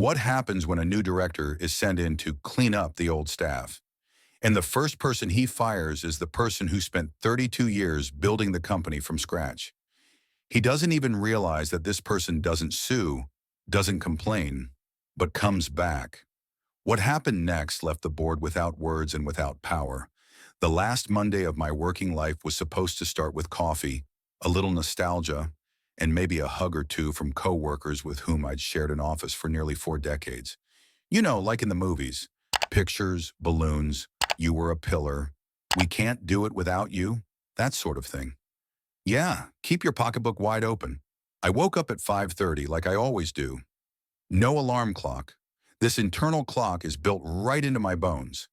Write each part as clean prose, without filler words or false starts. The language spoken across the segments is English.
What happens when a new director is sent in to clean up the old staff? And the first person he fires is the person who spent 32 years building the company from scratch. He doesn't even realize that this person doesn't sue, doesn't complain, but comes back. What happened next left the board without words and without power. The last Monday of my working life was supposed to start with coffee, a little nostalgia, and maybe a hug or two from coworkers with whom I'd shared an office for nearly 4 decades. You know, like in the movies, pictures, balloons, you were a pillar, we can't do it without you, that sort of thing. Yeah, keep your pocketbook wide open. I woke up at 5:30 like I always do. No alarm clock. This internal clock is built right into my bones.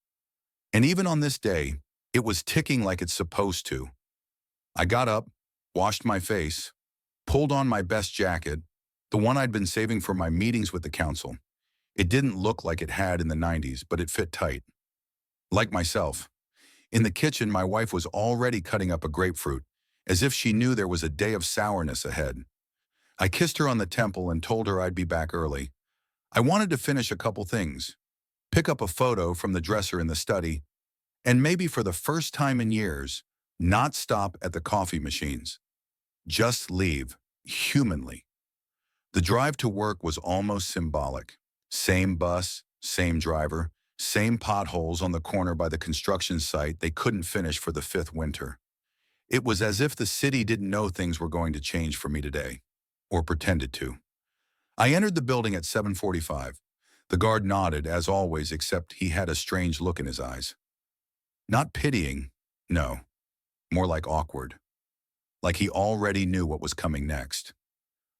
And even on this day, it was ticking like it's supposed to. I got up, washed my face, pulled on my best jacket, the one I'd been saving for my meetings with the council. It didn't look like it had in the 90s, but it fit tight. Like myself. In the kitchen, my wife was already cutting up a grapefruit, as if she knew there was a day of sourness ahead. I kissed her on the temple and told her I'd be back early. I wanted to finish a couple things, pick up a photo from the dresser in the study, and maybe for the first time in years, not stop at the coffee machines. Just leave, humanly. The drive to work was almost symbolic. Same bus, same driver, same potholes on the corner by the construction site they couldn't finish for the fifth winter. It was as if the city didn't know things were going to change for me today, or pretended to. I entered the building at 7:45. The guard nodded, as always, except he had a strange look in his eyes. Not pitying, no, more like awkward. Like he already knew what was coming next.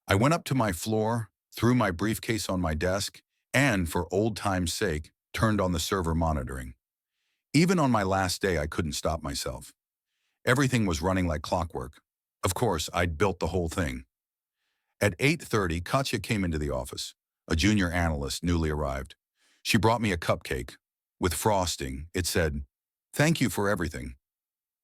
I went up to my floor, threw my briefcase on my desk, and, for old time's sake, turned on the server monitoring. Even on my last day, I couldn't stop myself. Everything was running like clockwork. Of course, I'd built the whole thing. At 8:30, Katya came into the office, a junior analyst newly arrived. She brought me a cupcake. With frosting, it said, "Thank you for everything."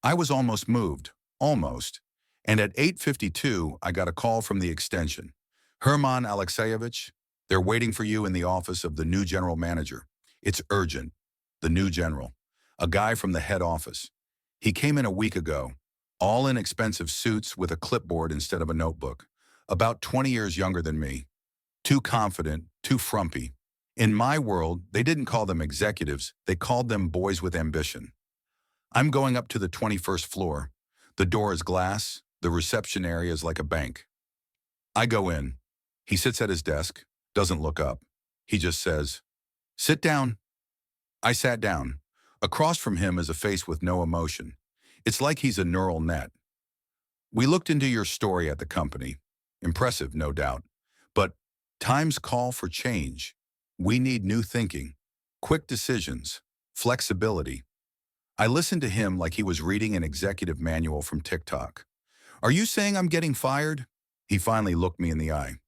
I was almost moved, almost. And at 8:52, I got a call from the extension. "Herman Alexeyevich, they're waiting for you in the office of the new general manager. It's urgent." The new general, a guy from the head office. He came in a week ago, all in expensive suits with a clipboard instead of a notebook. About 20 years younger than me. Too confident, too frumpy. In my world, they didn't call them executives, they called them boys with ambition. I'm going up to the 21st floor. The door is glass, the reception area is like a bank. I go in. He sits at his desk, doesn't look up. He just says, "Sit down." I sat down. Across from him is a face with no emotion. It's like he's a neural net. "We looked into your story at the company. Impressive, no doubt. But times call for change. We need new thinking, quick decisions, flexibility." I listened to him like he was reading an executive manual from TikTok. "Are you saying I'm getting fired?" He finally looked me in the eye.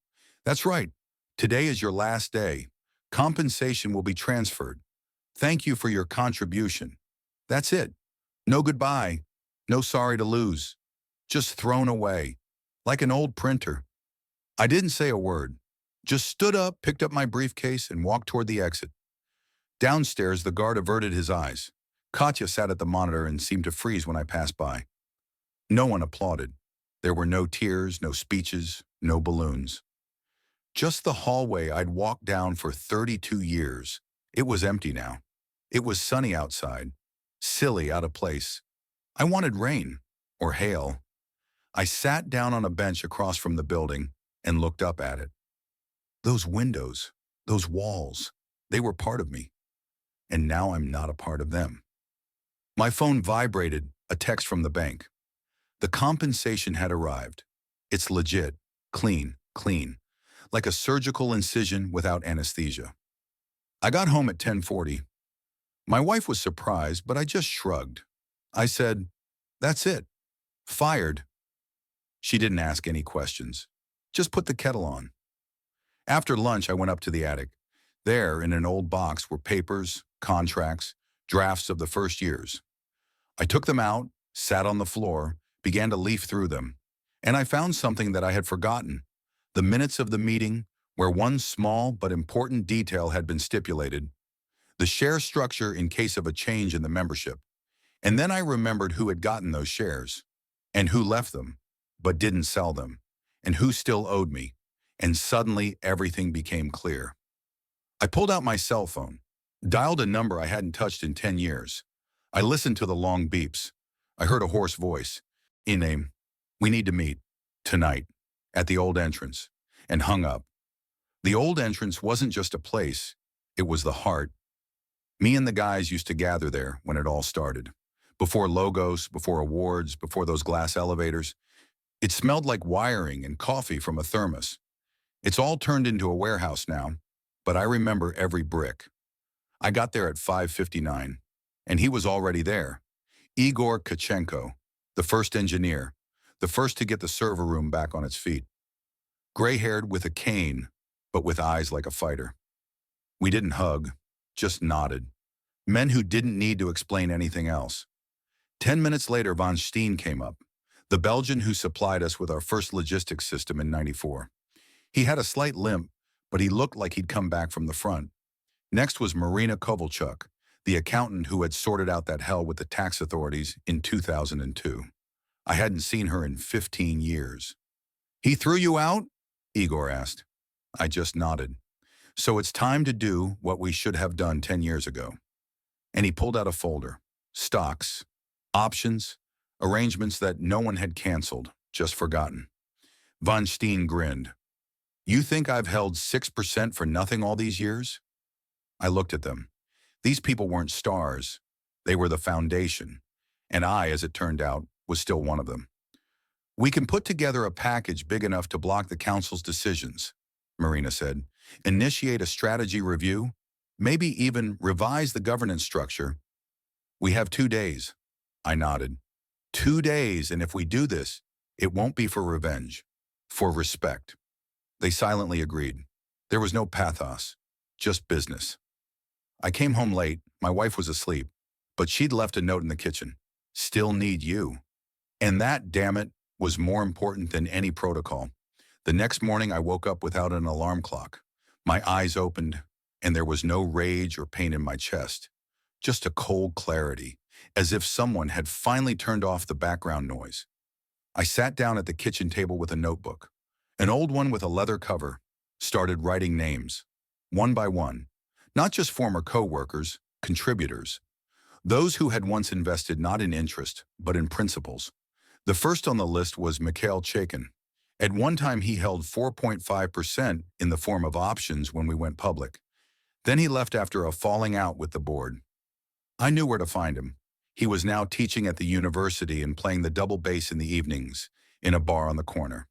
"That's right. Today is your last day. Compensation will be transferred. Thank you for your contribution. That's it. No goodbye. No sorry to lose. Just thrown away. Like an old printer." I didn't say a word. Just stood up, picked up my briefcase, and walked toward the exit. Downstairs, the guard averted his eyes. Katya sat at the monitor and seemed to freeze when I passed by. No one applauded. There were no tears, no speeches, no balloons. Just the hallway I'd walked down for 32 years. It was empty now. It was sunny outside. Silly, out of place. I wanted rain. Or hail. I sat down on a bench across from the building and looked up at it. Those windows, those walls, they were part of me. And now I'm not a part of them. My phone vibrated, a text from the bank. The compensation had arrived. It's legit, clean, clean. Like a surgical incision without anesthesia. I got home at 10:40. My wife was surprised, but I just shrugged. I said, "That's it. Fired." She didn't ask any questions. Just put the kettle on. After lunch, I went up to the attic. There, in an old box, were papers, contracts, drafts of the first years. I took them out, sat on the floor, began to leaf through them. And I found something that I had forgotten. The minutes of the meeting, where one small but important detail had been stipulated, the share structure in case of a change in the membership. And then I remembered who had gotten those shares, and who left them, but didn't sell them, and who still owed me, and suddenly everything became clear. I pulled out my cell phone, dialed a number I hadn't touched in 10 years. I listened to the long beeps. I heard a hoarse voice. "Name, we need to meet, tonight, at the old entrance," and hung up. The old entrance wasn't just a place, it was the heart. Me and the guys used to gather there when it all started. Before logos, before awards, before those glass elevators. It smelled like wiring and coffee from a thermos. It's all turned into a warehouse now, but I remember every brick. I got there at 5:59, and he was already there. Igor Kachenko, the first engineer, the first to get the server room back on its feet. Gray-haired with a cane, but with eyes like a fighter. We didn't hug, just nodded. Men who didn't need to explain anything else. 10 minutes later, Von Steen came up, the Belgian who supplied us with our first logistics system in '94. He had a slight limp, but he looked like he'd come back from the front. Next was Marina Kovalchuk, the accountant who had sorted out that hell with the tax authorities in 2002. I hadn't seen her in 15 years. "He threw you out?" Igor asked. I just nodded. "So it's time to do what we should have done 10 years ago." And he pulled out a folder. Stocks, options, arrangements that no one had canceled, just forgotten. Von Steen grinned. "You think I've held 6% for nothing all these years?" I looked at them. These people weren't stars. They were the foundation. And I, as it turned out, was still one of them. "We can put together a package big enough to block the council's decisions," Marina said. "Initiate a strategy review, maybe even revise the governance structure. We have 2 days." I nodded. 2 days, and if we do this, it won't be for revenge, for respect. They silently agreed. There was no pathos, just business. I came home late. My wife was asleep, but she'd left a note in the kitchen. "Still need you." And that, damn it, was more important than any protocol. The next morning, I woke up without an alarm clock. My eyes opened, and there was no rage or pain in my chest, just a cold clarity, as if someone had finally turned off the background noise. I sat down at the kitchen table with a notebook, an old one with a leather cover, started writing names, one by one, not just former co-workers, contributors, those who had once invested not in interest, but in principles. The first on the list was Mikhail Chaikin. At one time, he held 4.5% in the form of options when we went public. Then he left after a falling out with the board. I knew where to find him. He was now teaching at the university and playing the double bass in the evenings, in a bar on the corner.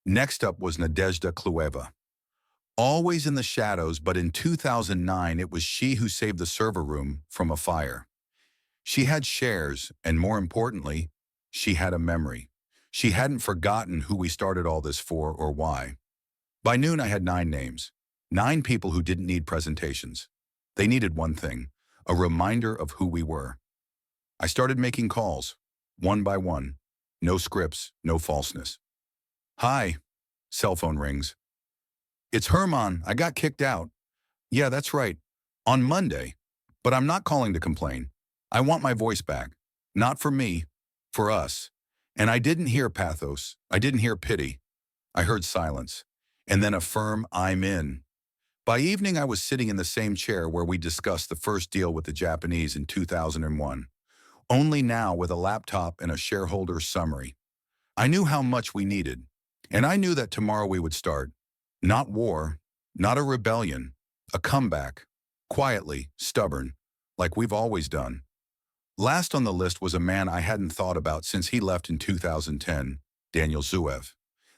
Next up was Nadezhda Klueva. Always in the shadows, but in 2009, it was she who saved the server room from a fire. She had shares, and more importantly, she had a memory. She hadn't forgotten who we started all this for or why. By noon, I had 9 names. 9 people who didn't need presentations. They needed one thing, a reminder of who we were. I started making calls, one by one. No scripts, no falseness. "Hi." Cell phone rings. "It's Herman. I got kicked out." "Yeah, that's right. On Monday. But I'm not calling to complain. I want my voice back. Not for me, for us." And I didn't hear pathos. I didn't hear pity. I heard silence. And then a firm "I'm in." By evening, I was sitting in the same chair where we discussed the first deal with the Japanese in 2001. Only now with a laptop and a shareholder summary. I knew how much we needed. And I knew that tomorrow we would start. Not war, not a rebellion, a comeback. Quietly, stubborn, like we've always done. Last on the list was a man I hadn't thought about since he left in 2010, Daniel Zuev,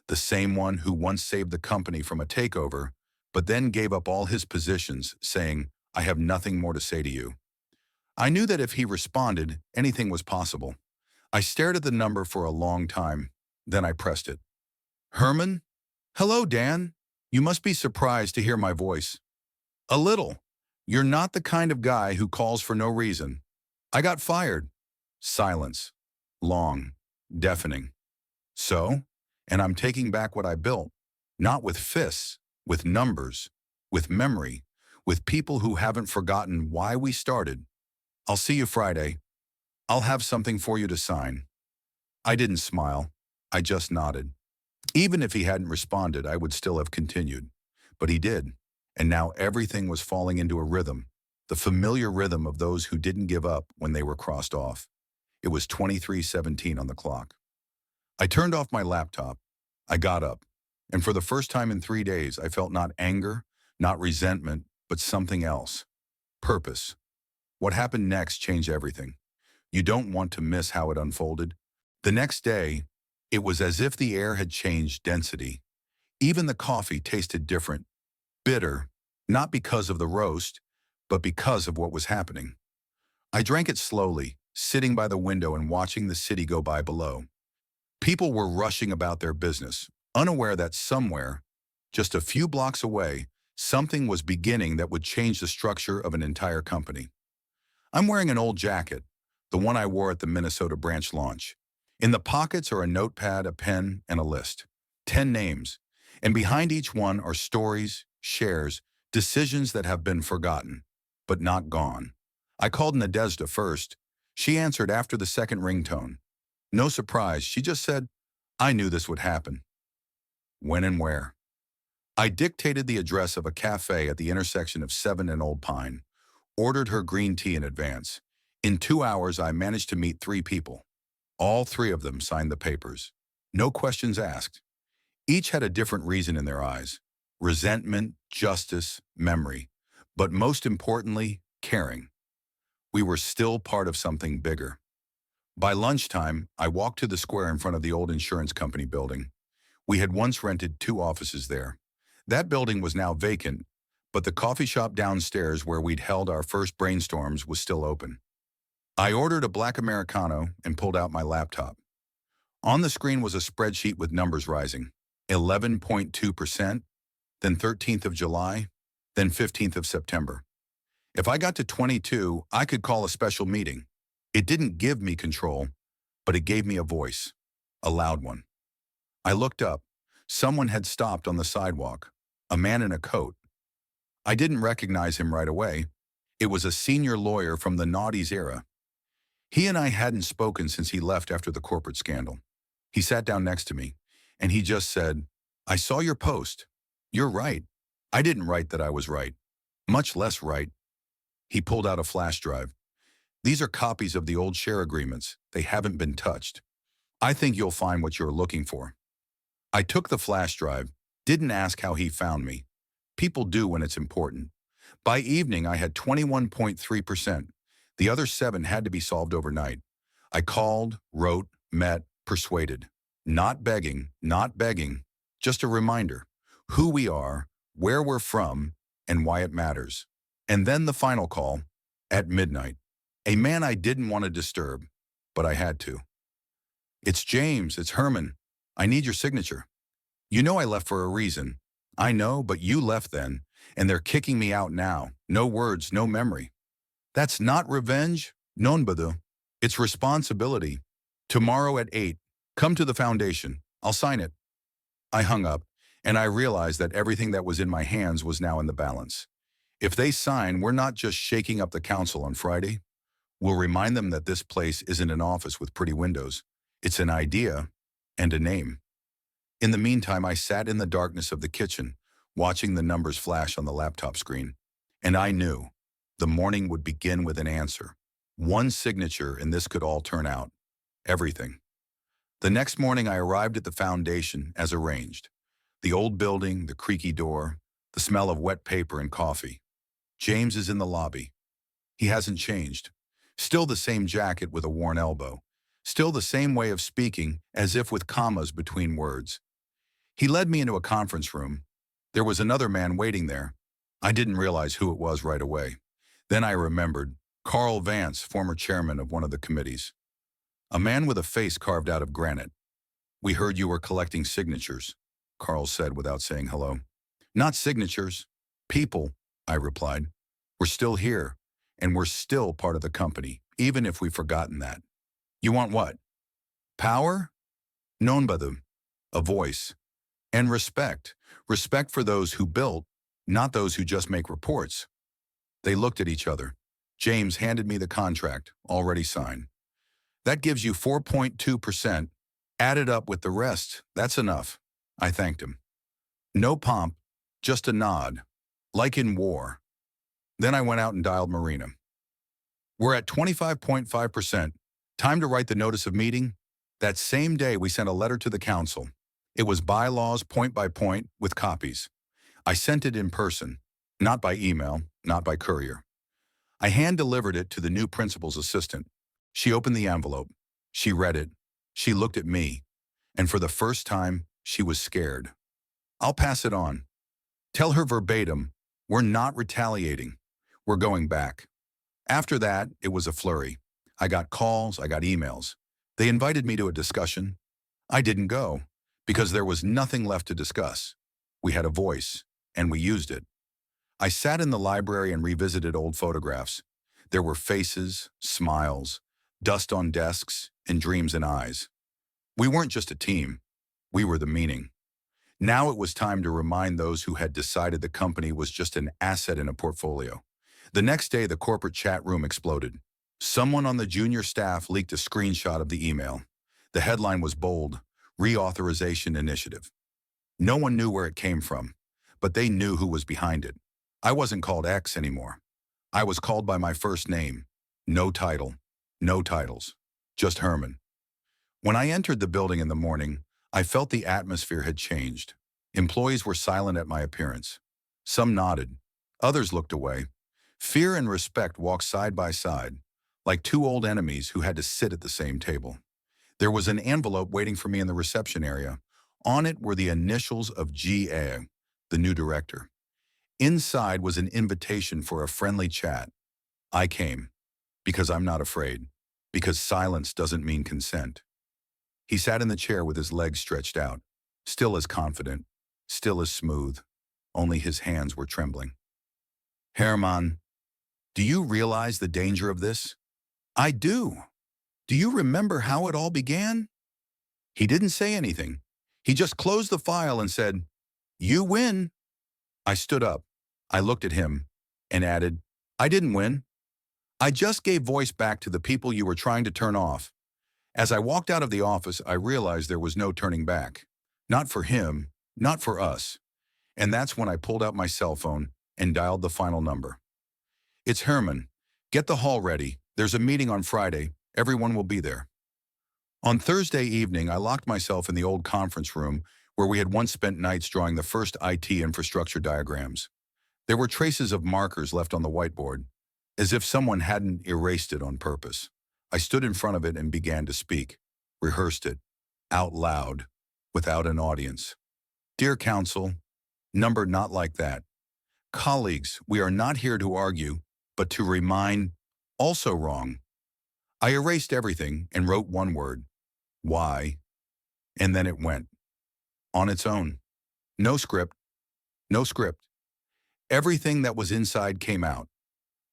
the same one who once saved the company from a takeover, but then gave up all his positions, saying, "I have nothing more to say to you." I knew that if he responded, anything was possible. I stared at the number for a long time, then I pressed it. "Herman? Hello, Dan. You must be surprised to hear my voice." "A little. You're not the kind of guy who calls for no reason." "I got fired." Silence. Long. Deafening. "So?" "And I'm taking back what I built. Not with fists, with numbers, with memory, with people who haven't forgotten why we started. I'll see you Friday. I'll have something for you to sign. I didn't smile. I just nodded. Even if he hadn't responded, I would still have continued. But he did. And now everything was falling into a rhythm, the familiar rhythm of those who didn't give up when they were crossed off. It was 23:17 on the clock. I turned off my laptop. I got up. And for the first time in 3 days, I felt not anger, not resentment, but something else. Purpose. What happened next changed everything. You don't want to miss how it unfolded. The next day, it was as if the air had changed density. Even the coffee tasted different, bitter, not because of the roast, but because of what was happening. I drank it slowly, sitting by the window and watching the city go by below. People were rushing about their business, unaware that somewhere, just a few blocks away, something was beginning that would change the structure of an entire company. I'm wearing an old jacket, the one I wore at the Minnesota branch launch. In the pockets are a notepad, a pen, and a list. 10 names. And behind each one are stories, shares, decisions that have been forgotten, but not gone. I called Nadezhda first. She answered after the second ringtone. No surprise, she just said, I knew this would happen. When and where? I dictated the address of a cafe at the intersection of 7th and Old Pine, ordered her green tea in advance. In 2 hours, I managed to meet 3 people. All 3 of them signed the papers. No questions asked. Each had a different reason in their eyes. Resentment, justice, memory. But most importantly, caring. We were still part of something bigger. By lunchtime, I walked to the square in front of the old insurance company building. We had once rented 2 offices there. That building was now vacant, but the coffee shop downstairs where we'd held our first brainstorms was still open. I ordered a black Americano and pulled out my laptop. On the screen was a spreadsheet with numbers rising. 11.2%, then 13th of July, then 15th of September. If I got to 22, I could call a special meeting. It didn't give me control, but it gave me a voice, a loud one. I looked up. Someone had stopped on the sidewalk, a man in a coat. I didn't recognize him right away. It was a senior lawyer from the noughties era. He and I hadn't spoken since he left after the corporate scandal. He sat down next to me, and he just said, I saw your post. You're right. I didn't write that I was right. Much less right. He pulled out a flash drive. These are copies of the old share agreements. They haven't been touched. I think you'll find what you're looking for. I took the flash drive, didn't ask how he found me. People do when it's important. By evening, I had 21.3%. The other 7 had to be solved overnight. I called, wrote, met, persuaded. Not begging, just a reminder. Who we are, where we're from, and why it matters. And then the final call, at midnight. A man I didn't want to disturb, but I had to. It's James, it's Herman. I need your signature. You know I left for a reason. I know, but you left then, and they're kicking me out now. No words, no memory. That's not revenge, nonbadu. It's responsibility. Tomorrow at 8, come to the foundation. I'll sign it. I hung up, and I realized that everything that was in my hands was now in the balance. If they sign, we're not just shaking up the council on Friday. We'll remind them that this place isn't an office with pretty windows. It's an idea and a name. In the meantime, I sat in the darkness of the kitchen, watching the numbers flash on the laptop screen. And I knew the morning would begin with an answer. One signature, and this could all turn out. Everything. The next morning, I arrived at the foundation as arranged. The old building, the creaky door, the smell of wet paper and coffee. James is in the lobby. He hasn't changed. Still the same jacket with a worn elbow. Still the same way of speaking, as if with commas between words. He led me into a conference room. There was another man waiting there. I didn't realize who it was right away. Then I remembered. Carl Vance, former chairman of one of the committees. A man with a face carved out of granite. We heard you were collecting signatures, Carl said without saying hello. Not signatures. People, I replied. We're still here, and we're still part of the company, even if we've forgotten that. You want what? Power? Nonbadu. A voice. And respect. Respect for those who built, not those who just make reports. They looked at each other. James handed me the contract, already signed. That gives you 4.2%. Added up with the rest, that's enough. I thanked him. No pomp, just a nod. Like in war. Then I went out and dialed Marina. We're at 25.5%. Time to write the notice of meeting. That same day, we sent a letter to the council. It was bylaws point by point with copies. I sent it in person, not by email, not by courier. I hand-delivered it to the new principal's assistant. She opened the envelope. She read it. She looked at me. And for the first time, she was scared. I'll pass it on. Tell her verbatim, we're not retaliating. We're going back. After that, it was a flurry. I got calls, I got emails. They invited me to a discussion. I didn't go, because there was nothing left to discuss. We had a voice, and we used it. I sat in the library and revisited old photographs. There were faces, smiles, dust on desks, and dreams in eyes. We weren't just a team. We were the meaning. Now it was time to remind those who had decided the company was just an asset in a portfolio. The next day, the corporate chat room exploded. Someone on the junior staff leaked a screenshot of the email. The headline was bold, Reauthorization Initiative. No one knew where it came from, but they knew who was behind it. I wasn't called X anymore. I was called by my first name. No title, no titles, just Herman. When I entered the building in the morning, I felt the atmosphere had changed. Employees were silent at my appearance. Some nodded. Others looked away. Fear and respect walked side by side, like two old enemies who had to sit at the same table. There was an envelope waiting for me in the reception area. On it were the initials of G.A., the new director. Inside was an invitation for a friendly chat. I came, because I'm not afraid, because silence doesn't mean consent. He sat in the chair with his legs stretched out, still as confident, still as smooth, only his hands were trembling. Herman, do you realize the danger of this? I do. Do you remember how it all began? He didn't say anything. He just closed the file and said, "You win." I stood up. I looked at him and added, "I didn't win. I just gave voice back to the people you were trying to turn off." As I walked out of the office, I realized there was no turning back. Not for him, not for us. And that's when I pulled out my cell phone and dialed the final number. "It's Herman. Get the hall ready. There's a meeting on Friday. Everyone will be there." On Thursday evening, I locked myself in the old conference room where we had once spent nights drawing the first IT infrastructure diagrams. There were traces of markers left on the whiteboard, as if someone hadn't erased it on purpose. I stood in front of it and began to speak, rehearsed it, out loud, without an audience. "Dear Council, number not like that. Colleagues, we are not here to argue, but to remind, also wrong." I erased everything and wrote one word, why, and then it went. On its own. No script, no script. Everything that was inside came out.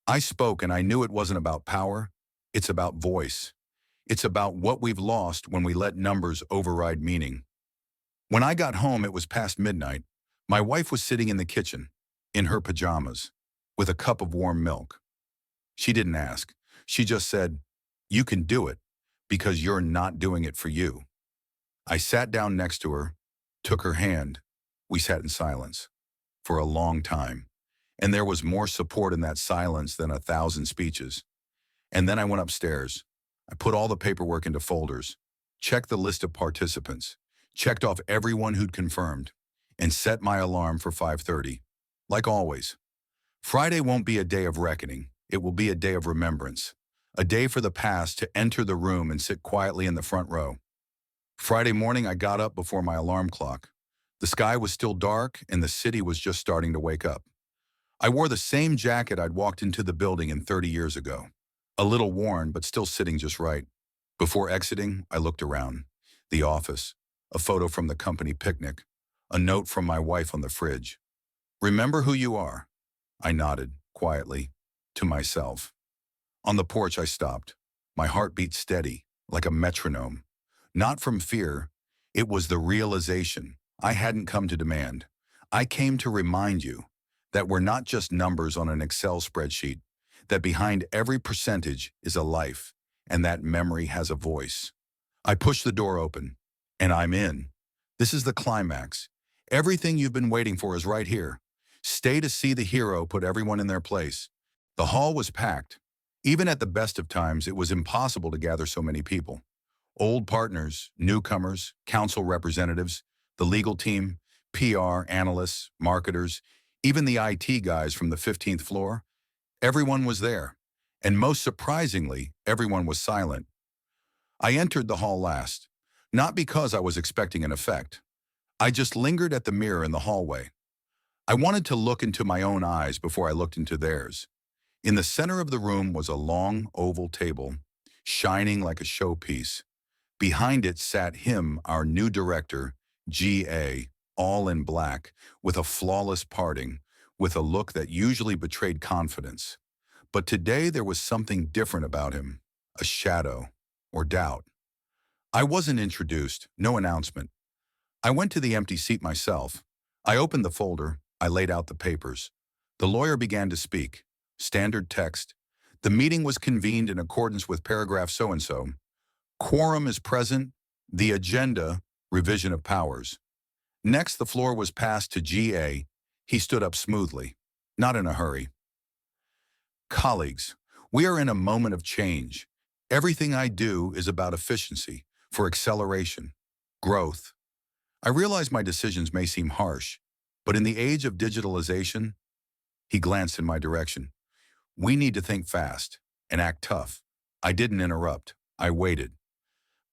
I spoke and I knew it wasn't about power, it's about voice. It's about what we've lost when we let numbers override meaning. When I got home, it was past midnight. My wife was sitting in the kitchen, in her pajamas, with a cup of warm milk. She didn't ask. She just said, "You can do it, because you're not doing it for you." I sat down next to her, took her hand. We sat in silence for a long time, and there was more support in that silence than 1,000 speeches. And then I went upstairs. I put all the paperwork into folders, checked the list of participants, checked off everyone who'd confirmed, and set my alarm for 5:30. Like always, Friday won't be a day of reckoning. It will be a day of remembrance, a day for the past to enter the room and sit quietly in the front row. Friday morning, I got up before my alarm clock. The sky was still dark, and the city was just starting to wake up. I wore the same jacket I'd walked into the building in 30 years ago. A little worn, but still sitting just right. Before exiting, I looked around. The office, a photo from the company picnic, a note from my wife on the fridge. "Remember who you are." I nodded, quietly, to myself. On the porch, I stopped. My heart beat steady, like a metronome. Not from fear, it was the realization. I hadn't come to demand. I came to remind you that we're not just numbers on an Excel spreadsheet, that behind every percentage is a life, and that memory has a voice. I push the door open, and I'm in. This is the climax. Everything you've been waiting for is right here. Stay to see the hero put everyone in their place. The hall was packed. Even at the best of times, it was impossible to gather so many people. Old partners, newcomers, council representatives, the legal team, PR, analysts, marketers, even the IT guys from the 15th floor. Everyone was there. And most surprisingly, everyone was silent. I entered the hall last, not because I was expecting an effect. I just lingered at the mirror in the hallway. I wanted to look into my own eyes before I looked into theirs. In the center of the room was a long, oval table, shining like a showpiece. Behind it sat him, our new director, G.A., all in black, with a flawless parting, with a look that usually betrayed confidence. But today there was something different about him, a shadow, or doubt. I wasn't introduced, no announcement. I went to the empty seat myself. I opened the folder, I laid out the papers. The lawyer began to speak. Standard text. The meeting was convened in accordance with paragraph so-and-so. Quorum is present. The agenda, revision of powers. Next, the floor was passed to G.A. He stood up smoothly, not in a hurry. Colleagues, we are in a moment of change. Everything I do is about efficiency, for acceleration, growth. I realize my decisions may seem harsh, but in the age of digitalization, he glanced in my direction. We need to think fast and act tough. I didn't interrupt. I waited.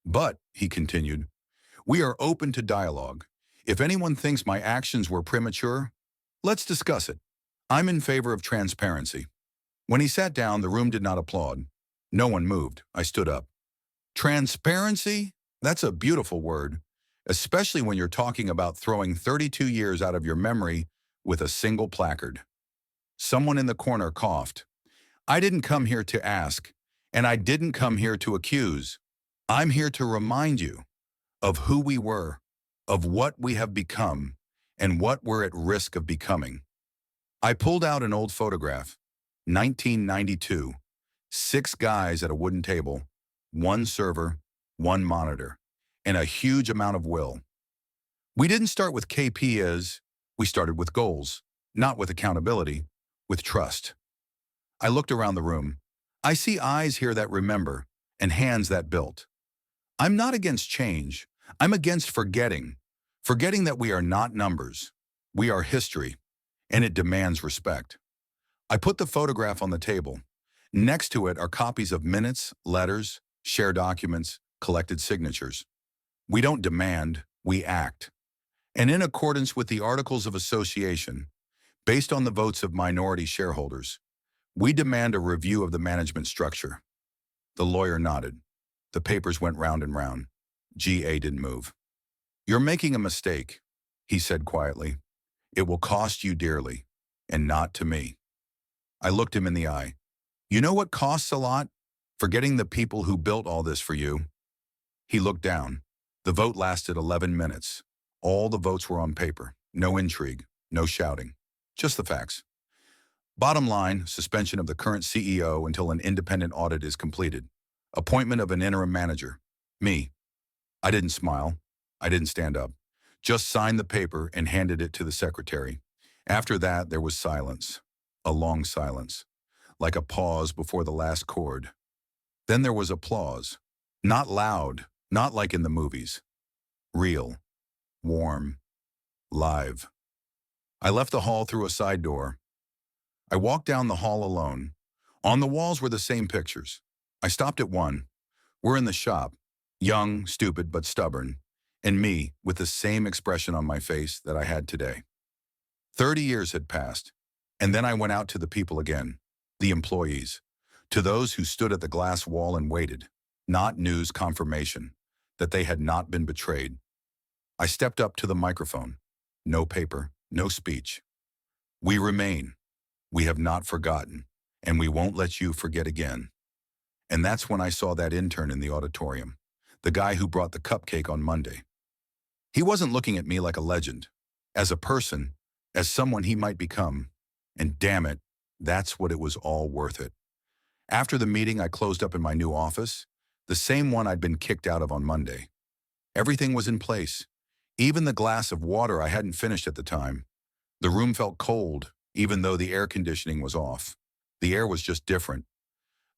But, he continued, we are open to dialogue. If anyone thinks my actions were premature, let's discuss it. I'm in favor of transparency. When he sat down, the room did not applaud. No one moved. I stood up. Transparency? That's a beautiful word, especially when you're talking about throwing 32 years out of your memory with a single placard. Someone in the corner coughed. I didn't come here to ask, and I didn't come here to accuse. I'm here to remind you of who we were, of what we have become, and what we're at risk of becoming. I pulled out an old photograph, 1992, 6 guys at a wooden table, 1 server, 1 monitor, and a huge amount of will. We didn't start with KPIs, we started with goals, not with accountability, with trust. I looked around the room. I see eyes here that remember, and hands that built. I'm not against change. I'm against forgetting that we are not numbers. We are history, and it demands respect. I put the photograph on the table. Next to it are copies of minutes, letters, share documents, collected signatures. We don't demand, we act. And in accordance with the Articles of Association, based on the votes of minority shareholders, we demand a review of the management structure. The lawyer nodded. The papers went round and round. G.A. didn't move. You're making a mistake, he said quietly. It will cost you dearly, and not to me. I looked him in the eye. You know what costs a lot? Forgetting the people who built all this for you. He looked down. The vote lasted 11 minutes. All the votes were on paper. No intrigue, no shouting. Just the facts. Bottom line, suspension of the current CEO until an independent audit is completed. Appointment of an interim manager. Me. I didn't smile. I didn't stand up. Just signed the paper and handed it to the secretary. After that, there was silence. A long silence. Like a pause before the last chord. Then there was applause. Not loud, not like in the movies. Real. Warm. Live. I left the hall through a side door. I walked down the hall alone. On the walls were the same pictures. I stopped at one. We're in the shop. Young, stupid, but stubborn. And me, with the same expression on my face that I had today. 30 years had passed. And then I went out to the people again. The employees. To those who stood at the glass wall and waited. Not news confirmation. That they had not been betrayed. I stepped up to the microphone. No paper, no speech. We remain. We have not forgotten. And we won't let you forget again. And that's when I saw that intern in the auditorium. The guy who brought the cupcake on Monday. He wasn't looking at me like a legend, as a person, as someone he might become. And damn it, that's what it was all worth it. After the meeting, I closed up in my new office, the same one I'd been kicked out of on Monday. Everything was in place, even the glass of water I hadn't finished at the time. The room felt cold, even though the air conditioning was off. The air was just different.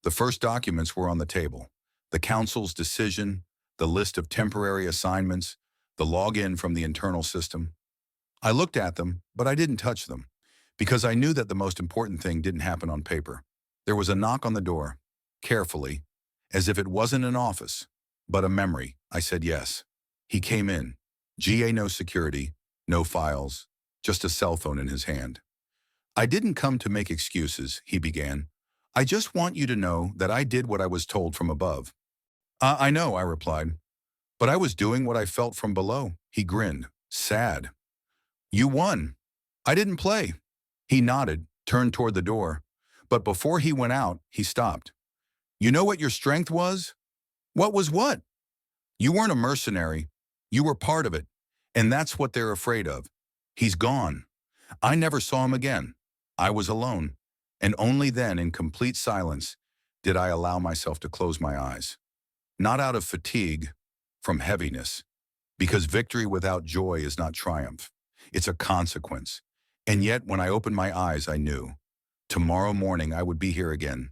The first documents were on the table. The council's decision, the list of temporary assignments, the login from the internal system. I looked at them, but I didn't touch them, because I knew that the most important thing didn't happen on paper. There was a knock on the door. Carefully, as if it wasn't an office, but a memory, I said yes. He came in. GA, no security, no files, just a cell phone in his hand. I didn't come to make excuses, he began. I just want you to know that I did what I was told from above. I know, I replied. But I was doing what I felt from below. He grinned, sad. You won. I didn't play. He nodded, turned toward the door. But before he went out, he stopped. You know what your strength was? What was what? You weren't a mercenary. You were part of it. And that's what they're afraid of. He's gone. I never saw him again. I was alone. And only then, in complete silence, did I allow myself to close my eyes. Not out of fatigue, from heaviness. Because victory without joy is not triumph. It's a consequence. And yet, when I opened my eyes, I knew. Tomorrow morning, I would be here again.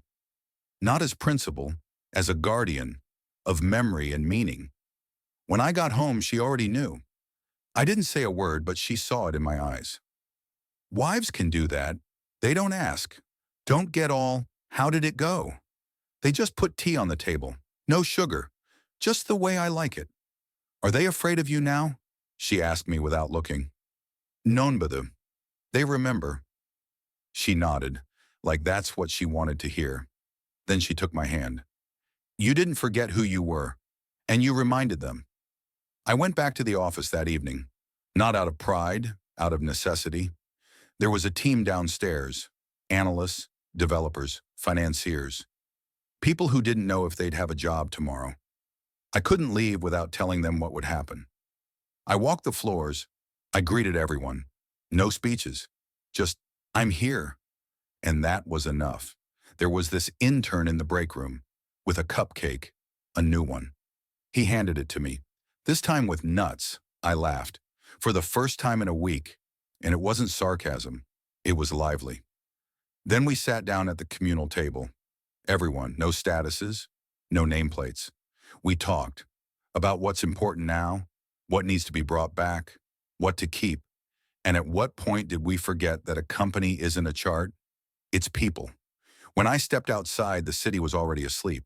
Not as principal, as a guardian of memory and meaning. When I got home, she already knew. I didn't say a word, but she saw it in my eyes. Wives can do that. They don't ask. Don't get all, how did it go? They just put tea on the table. No sugar. Just the way I like it. Are they afraid of you now? She asked me without looking. Non badu. They remember. She nodded, like that's what she wanted to hear. Then she took my hand. You didn't forget who you were, and you reminded them. I went back to the office that evening, not out of pride, out of necessity. There was a team downstairs, analysts, developers, financiers, people who didn't know if they'd have a job tomorrow. I couldn't leave without telling them what would happen. I walked the floors. I greeted everyone. No speeches, just, I'm here. And that was enough. There was this intern in the break room with a cupcake, a new one. He handed it to me, this time with nuts. I laughed, for the first time in a week, and it wasn't sarcasm. It was lively. Then we sat down at the communal table. Everyone, no statuses, no nameplates. We talked about what's important now, what needs to be brought back, what to keep, and at what point did we forget that a company isn't a chart? It's people. When I stepped outside, the city was already asleep.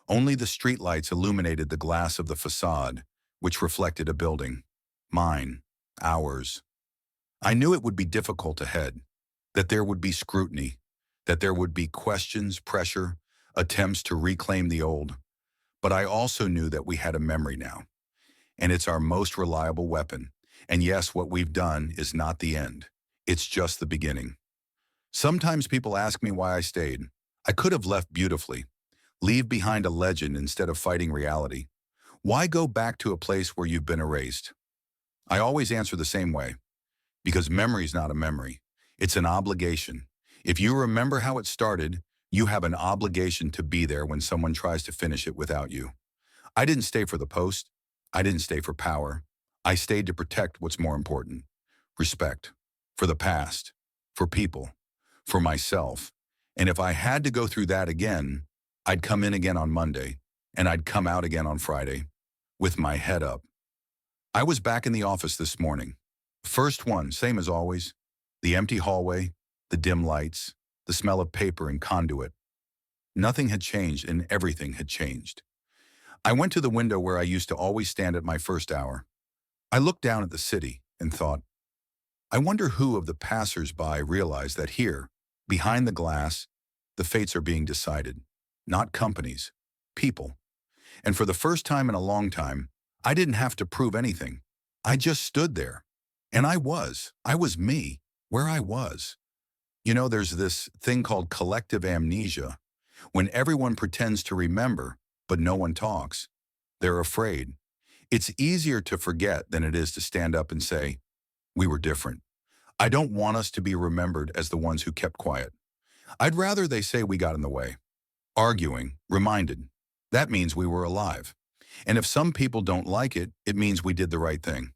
Only the streetlights illuminated the glass of the facade, which reflected a building. Mine. Ours. I knew it would be difficult ahead, that there would be scrutiny, that there would be questions, pressure, attempts to reclaim the old. But I also knew that we had a memory now, and it's our most reliable weapon. And yes, what we've done is not the end. It's just the beginning. Sometimes people ask me why I stayed. I could have left beautifully, leave behind a legend instead of fighting reality. Why go back to a place where you've been erased? I always answer the same way, because memory's not a memory. It's an obligation. If you remember how it started, you have an obligation to be there when someone tries to finish it without you. I didn't stay for the post. I didn't stay for power. I stayed to protect what's more important. Respect. For the past. For people. For myself. And if I had to go through that again, I'd come in again on Monday, and I'd come out again on Friday, with my head up. I was back in the office this morning. First one, same as always. The empty hallway, the dim lights, the smell of paper and conduit. Nothing had changed and everything had changed. I went to the window where I used to always stand at my first hour. I looked down at the city and thought, I wonder who of the passers-by realized that here, behind the glass, the fates are being decided. Not companies, people. And for the first time in a long time, I didn't have to prove anything. I just stood there. And I was me, where I was. You know, there's this thing called collective amnesia, when everyone pretends to remember, but no one talks. They're afraid. It's easier to forget than it is to stand up and say, we were different. I don't want us to be remembered as the ones who kept quiet. I'd rather they say we got in the way. Arguing, reminded. That means we were alive. And if some people don't like it, it means we did the right thing.